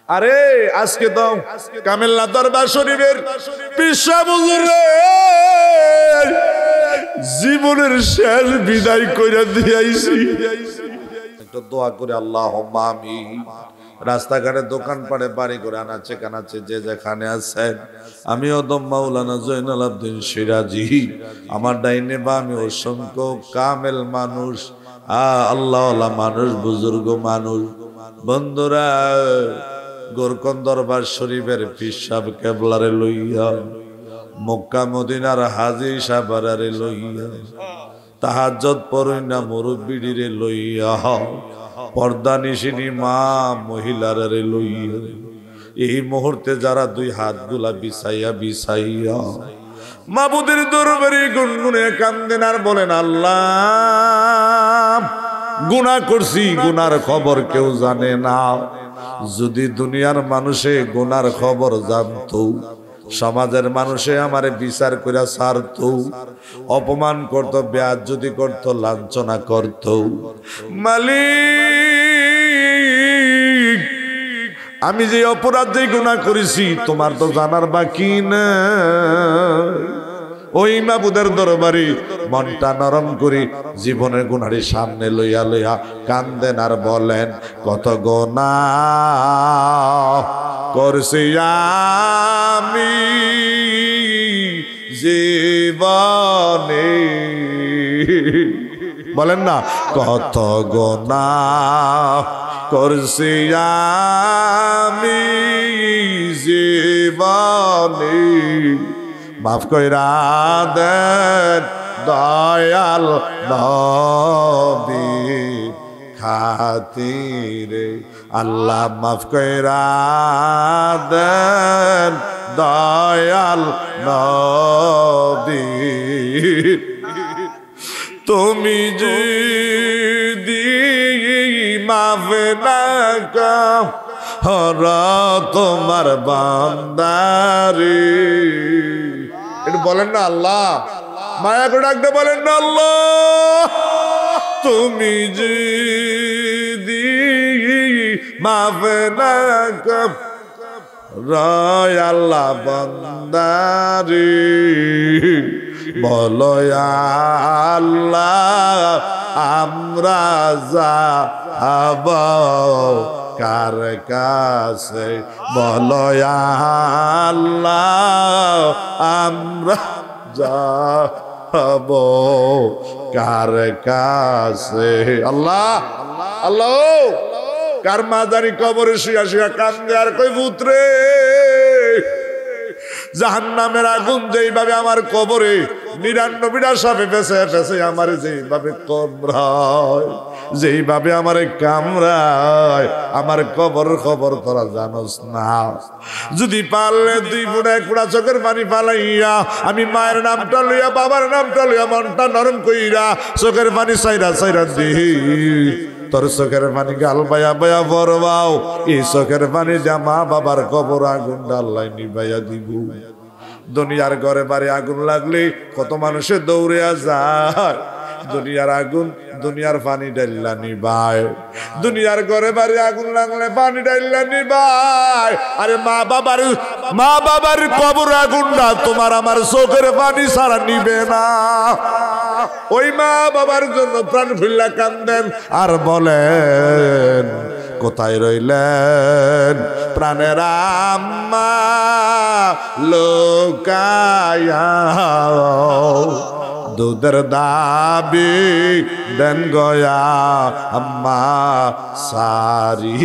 আরে আজকে তো কামেল্লা দরবার শরীফের পীর সাহেব হুজুরে জীবনের শেষ বিদায় কইরা দিয়াইছি। একটু দোয়া করে আল্লাহুম্মা আমিন। রাস্তাঘাটে দোকানপাটে বাড়ি করে আনাচে কানাচে যে যেখানে আছেন, আমি ওদম মাওলানা জয়নাল আবদিন সিরাজি, আমার ডাইনে বামে অসংখ্য কামেল মানুষ, আল্লাহওয়ালা মানুষ, বুজুর্গ মানুষ, বন্ধুরা, গোরকন দরবার শরীফের পীর সাহেব কেবলারে লইয়া, মক্কা মদিনার হাজী সাহেবারে লইয়া, তাহাজ্জুদ পড়ই না মুরব্বিরে লইয়া, পর্দা নিশিনী মা মহিলারে লইয়া, এই মুহূর্তে যারা দুই হাতগুলা বিছাইয়া বিছাইয়া মাবুদের দরবারে গুনগুনে কান্দেন আর বলেন, আল্লাহ গুনাহ করছি, গুনার খবর কেউ জানে না। যদি দুনিয়ার মানুষে গুনার খবর জানতো, সমাজের মানুষে আমারে বিচার কইরা ছাড়তো, অপমান করতো, বেয়াজ্জতি করতো, লাঞ্ছনা করতো। মালিক, আমি যে অপরাধ যে গুনাহ করেছি তোমার তো জানার বাকি না। ওই মাবুদের দরবারে মনটা নরম করে জীবনের গুনারি সামনে লইয়া লইয়া কান্দেন আর বলেন, কত গুনাহ করছি আমি জীবনে, বলেন না, কত গুনাহ করছি আমি জীবনে, মাফ কইরা দেন দয়াল নবী খাতিরে, আল্লাহ মাফ কইরা দেন দয়াল নবী। তুমি যদি মাফ না করো তোমার বান্দারে, একটু বলেন না আল্লাহ, মায়া করে ডাকতে বলেন না আল্লাহ, তুমি যদি মাফ না করো আল্লাহ বান্দারে, বলো আল্লাহ আমরা যাব কার কাছে, বলো আল্লাহ আমরা যাব কার কাছে। আল্লাহ আল্লাহ, কার মাদারি কবরে শুয়া শুয়া কান্দে আর কই, পুত্রে জাহান্নামের আগুন যেইভাবে আমার কবরে 99টা সাপে ফেসে ফেসে আমার যেইভাবে কামড়ায়, যেইভাবে আমার কামড়ায়, আমার কবর খবর করা জানোস না। যদি পারলে 2 ফুটা 1 ফুটা চোখের পানি ফালাইয়া আমি মায়ের নামটা লইয়া বাবার নামটা লইয়া মনটা নরম কইরা চোখের পানি সাইরা সাইরা দিই, তোর চোখের পানি গাল বায়া বায়া ভরবাও, এই চোখের পানি যা মা বাবার কবর আগুন ডাল্লাই নিবাইয়া দিব। দুনিয়ার ঘরে বাড়ি আগুন লাগলে কত মানুষের দৌড়ে যায়, দুনিয়ার আগুন দুনিয়ার পানি ডাইল্লা নিবায়, দুনিয়ার ঘরে বাড়ি আগুন লাগলে পানি ডাইল্লা নিবায়। আরে মা বাবার কবর আগুনটা তোমার আমার চোখের পানি ছাড়া নিবে না। ওই মা বাবার জন্য প্রাণ খুল্লা কান্দেন আর বলেন, কোথায় রইলেন প্রাণের আম্মা লোকায়া, দুধের দাবি দেন গয়া আম্মা সারি,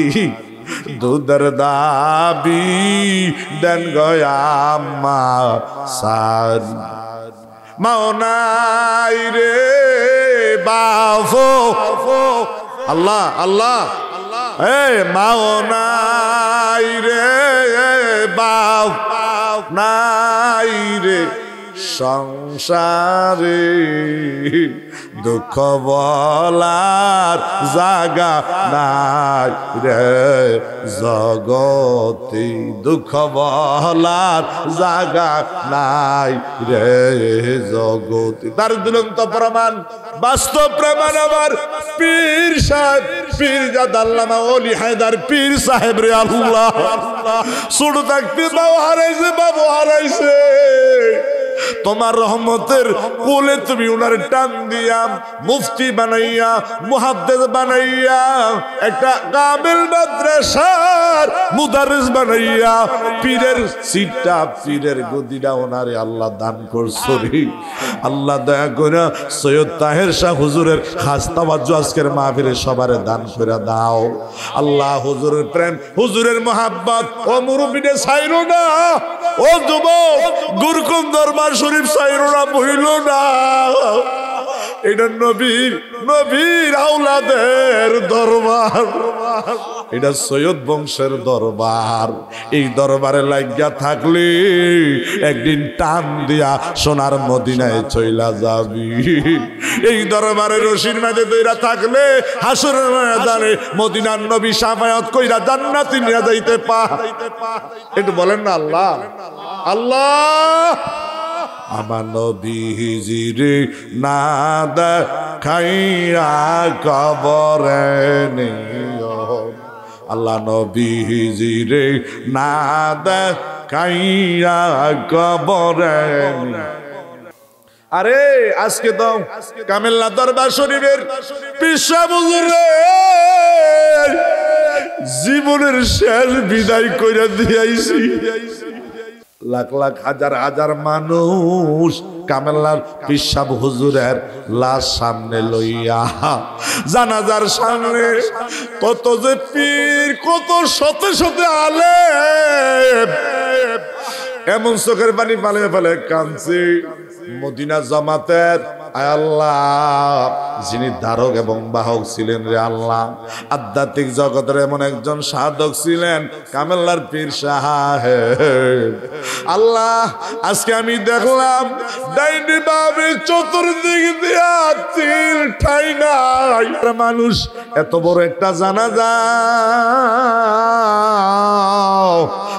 দুধের দাবি দেন গয়া আম্মা সারি। মাও নাই রে বাফো, আল্লাহ আল্লাহ, মাও নাই রে বাপ নাই রে সংসারে, দুঃখ বলার জাগা নাই রে জগতে, দুঃখ বলার জাগা নাই রে জগতে। তার দুলন্ত প্রমাণ, বাস্তব প্রমাণ আমার পীর সাহেব, পীরজাদ আল্লামা ওলি হায়দার পীর সাহেব রে আল্লাহ। ছোট থাকতে বাবু হারাইছে, তোমার রহমতের কোলে তুমি উনার টান দিয়া মুফতি বানাইয়া, মুহাদ্দিস বানাইয়া, একটা কামিল মাদ্রাসার মুদারিস বানাইয়া, পীরের সিটটা, পীরের গদিটা ওনারে আল্লাহ দান করছো রে আল্লাহ। দয়া করে সৈয়দ তাহের শাহ হুজুরের খাস তাওয়াজ্জু আজকের মাহফিলে সবারে দান করে দাও আল্লাহ। হুজুরের প্রেম, হুজুরের মোহাব্বত, ও মুরব্বিদের ছাইরো না, ও যুবক গুরকুম দরবার শরীফ ছাইরো না, বহিল না। এটা নবীর আওলাদের দরবার, এটা সৈয়দ বংশের দরবার। এই দরবারে লাগিয়া থাকলে একদিন টান দিয়া সোনার মদিনায় চইলা যাবি। এই দরবারে রশির মাঝে দইরা থাকলে হাসরের ময়দানে মদিনার নবী শাফায়াত কইরা জান্নাতে নিয়ে যাইতে পা। একটু বলেন না আল্লাহ আল্লাহ। আমার নবীজিরে না দেখাইয়া কবরে নিও আল্লাহ, নবীজিরে না দেখাইয়া কবরে নিও। আরে আজকে তো কামেল্লা দরবার শরীফের পীর সাহেব হুজুরের জীবনের শেষ বিদায় কইরা দিয়াইছি। লাখ লাখ হাজার হাজার মানুষ কামেল্লার পীর সাহেব হুজুরের লাশ সামনে লইয়া, জানাজার সামনে কত যে পীর, কত শতে শতে আলেম এমন চোখের পানি পালে ফেলে কাঁদছে। মদিনা জামাতের আয় আল্লাহ যিনি ধারক এবং বাহক ছিলেন রে আল্লাহ, আধ্যাত্মিক জগতের এমন একজন সাধক ছিলেন কামেল্লার পীর সাহেব আল্লাহ। আজকে আমি দেখলাম ডাইনি ভাবে চতুর্দিক দিয়া তিল ঠাই নাই, মানুষ এত বড় একটা জানাজা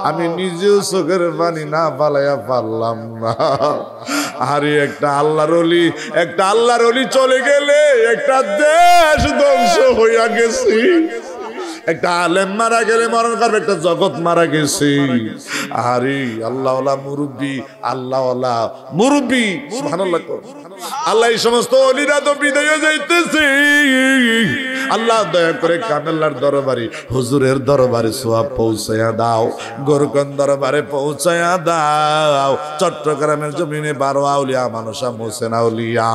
আমি নিজেও চোখের পানি না পালাইয়া পারলাম না। আরে একটা আল্লাহর ওলি, একটা আল্লাহর ওলি চলে গেলে একটা দেশ ধ্বংস হইয়া গেছে। একটা আলেম মারা গেলে মরণ করবে, একটা জগৎ মারা গেছে। আরে আল্লাহওয়ালা মুরব্বী, আল্লাহওয়ালা মুরব্বী, সুবহানাল্লাহ। আল্লাহ এই সমস্ত ওলিরা তো বিদায় যাইতেছে। আল্লাহ দয়া করে কামেল্লার দরবারে হুজুরের দরবারে সওয়াব পৌঁছায়া দাও, গোরকন দরবারে পৌঁছায়া দাও। চট্টগ্রামের জমিনে 12 আউলিয়া মানুষা মোসেন আউলিয়া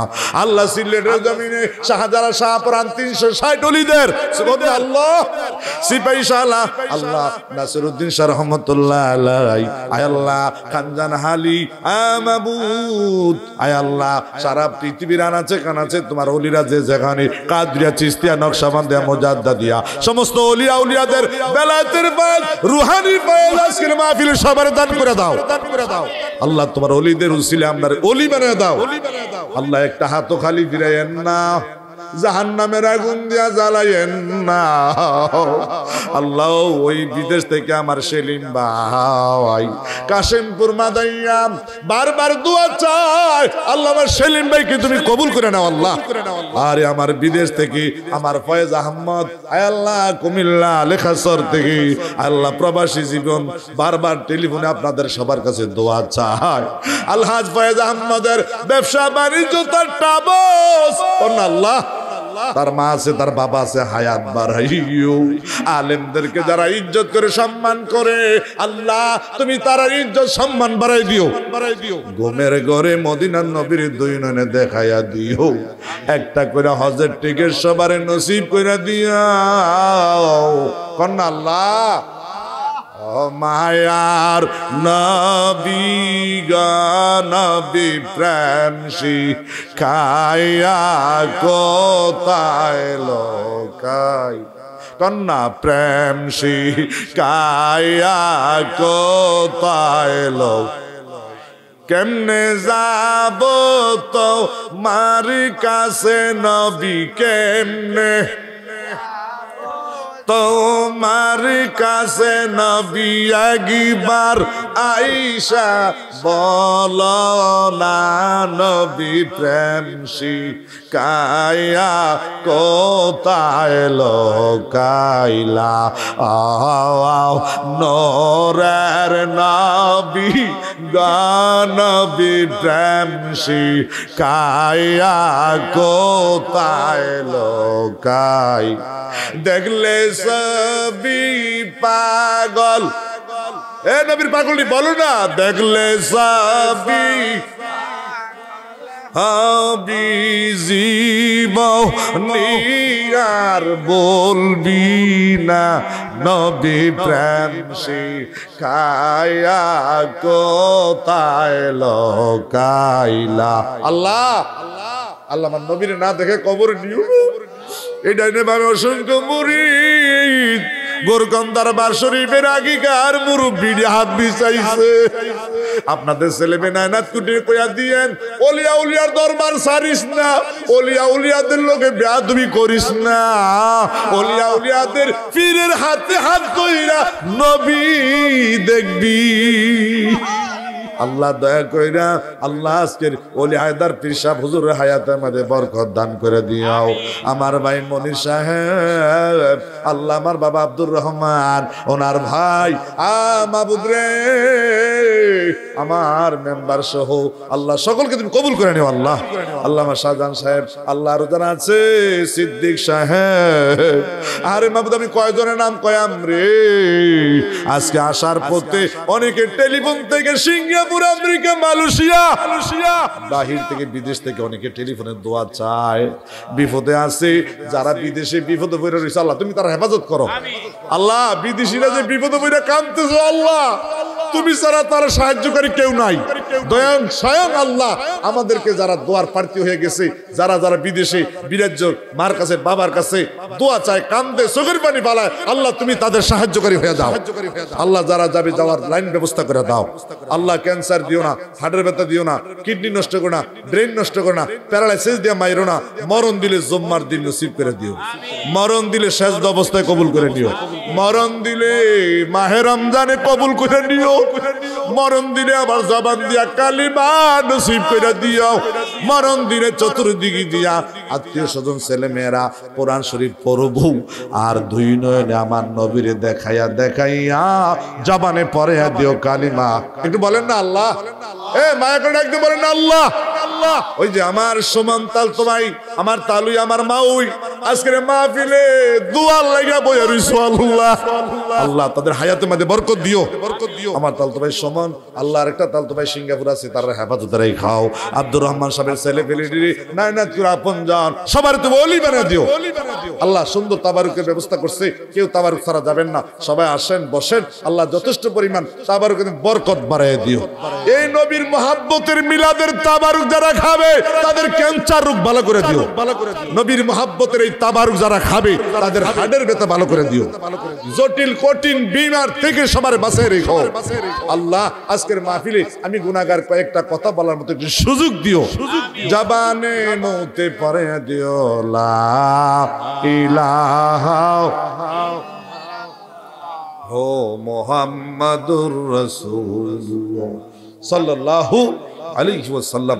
আল্লাহ, সিলেটের জমিনে শাহজালাল শাহপুরান 360 ওলিদের সুবহানাল্লাহ সিপাহী শাহ আল্লাহ নাসিরউদ্দিন শাহ রহমাতুল্লাহ আলাইহি আয় আল্লাহ খানজান হালি মাবুদ আয় আল্লাহ সারা পৃথিবীর আনাচে কানাচে তোমার ওলিরা যে যেখানে কাদরিয়া চিশতিয়া নকশবন্দিয়া মুজাদ্দিদিয়া সমস্ত ওলিয়া উলিয়াদের বেলায়েতের বাদ রুহানি বাদ আজকের মাহফিলে সবার দান করে দাও আল্লাহ, তোমার ওলিদের উসিলে আমরা ওলি বানায় দাও আল্লাহ। একটা হাতও খালি ফিরাইয়েন না, জাহান্নামের আগুন দিয়া জ্বালাইয়েন না আল্লাহ। ওই বিদেশ থেকে আমার সেলিম ভাই কাশিমপুর মাদাইয়া বারবার দোয়া চায় আল্লাহ, আমার সেলিম ভাইকে তুমি কবুল করে নাও আল্লাহ। আরে আমার বিদেশ থেকে আমার ফয়েজ আহমদ আয় আল্লাহ কুমিল্লা লেখাসর থেকে আল্লাহ প্রবাসী জীবন বারবার টেলিফোনে আপনাদের সবার কাছে দোয়া চায়। আলহাজ ফয়েজ আহমদের ব্যবসা বাণিজ্য তার টাবস আল্লাহ, তার মা আছে তার বাবা আছে, হায়াত বাড়াইও। আলেমদেরকে যারা ইজ্জত করে সম্মান করে আল্লাহ তুমি তার ইজ্জত সম্মান বাড়াই দিও। ঘুমের ঘরে মদিনার নবীর দুই নয়নে দেখাইয়া দিও। একটা করে হজের টিকিট সবারে নসিব করে দিও কন্যা আল্লাহ। মায়ার নবী নবী প্রেম শিখাইয়া কোথায় লোকাই কন্যা প্রেম শিখাইয়া কোথায় লোক কেমনে যাব তো মার কাছে নবী কেমনে তোমার কাছে নবী একবার আইসা বলো না নবী প্রেম শিখায়া কোথায় লোকাইলা নূরের নবী নবী প্রেম শিখায়া কোথায় লোকাই দেখলে সবই পাগল এ নবীর পাগলটি বলো না দেখলে সবই হবি জীবনী আর বলবি না নবী প্রেম শিখায়া কোথায় লোকাইলা আল্লাহ আল্লাহ আমার নবীর না দেখে কবর নিও এই ডাইনে ভাবে অসংখ্য মুরিদ গোরকান্দার বার শরীফের আগিকার মুরব্বির হাত বিছাইছে আপনাদের ছেলে মেয়ে নায়নাত কুটির কইয়া দিয়েন ওলিয়া উলিয়ার দরবার সারিস না ওলিয়া উলিয়াদের লোকে বেয়াদবি করিস না ওলিয়া উলিয়াদের পীরের হাতে হাত কইরা নবী দেখবি আল্লাহ দয়া কইরা আল্লাহ আজকের ওলি হায়দার পীর সাহেব হুজুরের হায়াতের মধ্যে বরকত দান করে দিও আমার ভাই মনির সাহেব আল্লাহ আমার বাবা আব্দুর রহমান ওনার ভাই মাহবুব রে আমার মেম্বার সহ আল্লাহ সকলকে তুমি কবুল করে নিও আল্লাহ আল্লাহ আমার শাহজাহান সাহেব আল্লাহ আরো যারা আছে সিদ্দিক সাহেব আরে মাহবুব আমি কয়জনের নাম কয়াম রে আজকে আসার পথে অনেকে টেলিফোন থেকে সিঙ্গাপুর আমেরিকা মালয়েশিয়া বাহির থেকে বিদেশ থেকে অনেকে টেলিফোনে দোয়া চায় বিপদে আছে যারা বিদেশে বিপদে পড়ে রয়েছে আল্লাহ তুমি তার হেফাজত করো আল্লাহ বিদেশিরা যে বিপদে পড়ে কাঁদতেছো আল্লাহ তুমি ছাড়া তার সাহায্যকারী কেউ নাই দয়ান স্বয়ং আল্লাহ আমাদেরকে যারা দোয়ার প্রার্থী হয়ে গেছে যারা যারা বিদেশে বিরাজ্য মার কাছে বাবার কাছে দোয়া চায় কান্দে চোখের পানি পালায় আল্লাহ তুমি তাদের সাহায্যকারী হয়ে যাও আল্লাহ যারা যাবে যাওয়ার লাইন ব্যবস্থা করে দাও আল্লাহ ক্যান্সার দিও না হার্টের ব্যথা দিও না কিডনি নষ্ট করো না ব্রেন নষ্ট করো না প্যারালাইসিস দিয়ে মাইরো না মরণ দিলে জুম্মার দিন নসিব করে দিও মরণ দিলে শেষ অবস্থায় কবুল করে নিও মরণ দিলে মাহে রমজানে কবুল করে নিও মরণ দিলে আবার জবান দিয়া কালিমা নসিব করে দিও মরণ দিলে চতুর্দিকে দিয়া আত্মীয় স্বজন ছেলে মেয়েরা কোরআন শরীফ পড়বো আর দুই নয়নে আমার নবীরে দেখাইয়া দেখাইয়া জবানে পড়ে দিও কালিমা একটু বলেন না আল্লাহ এ মায়া করে একটু বলেন না আল্লাহ ওই যে আমার সমান্তাল তো ভাই আমার তালুই আমার মাউই আজকের মাহফিলে দুয়ার লাগা বইয়া রইছো আল্লাহ আল্লাহ তাদের হায়াতের মধ্যে বরকত দিও আমার তালতো ভাই সমান আল্লাহর একটা তালতো ভাই সিঙ্গাপুর আছে তার হেফাজতে রাখাও আব্দুর রহমান সাহেবের ছেলে পেলে নায়নাত করে আপনজন সবার তুমি ওলি বানিয়ে দিও আল্লাহ সুন্দর তাবারুকের ব্যবস্থা করছে কেউ তাবারুক ছাড়া যাবেন না সবাই আসেন বসেন আল্লাহ যথেষ্ট পরিমাণ তাবারুকের বরকত বাড়ায় দিও এই নবীর মহাব্বতের মিলাদের তাবারুক যারা খাবে তাদের ক্যান্সার রোগ ভালো করে দিও নবীর মহাব্বতের এই তাবারুক যারা খাবে তাদের হার্টের ব্যথা ভালো করে দিও জটিল কঠিন বিমার থেকে সবার বাঁচিয়ে রেখো আল্লাহ আজকের মাহফিলে আমি গুনাহগার কয়েকটা কথা বলার মতো একটু সুযোগ দিও জবানে মতে পড়ে দিও লা ইলাহা হো মুহাম্মাদুর রাসূলুল্লাহ সাল্লাল্লাহু আলাইহি ওয়াসাল্লাম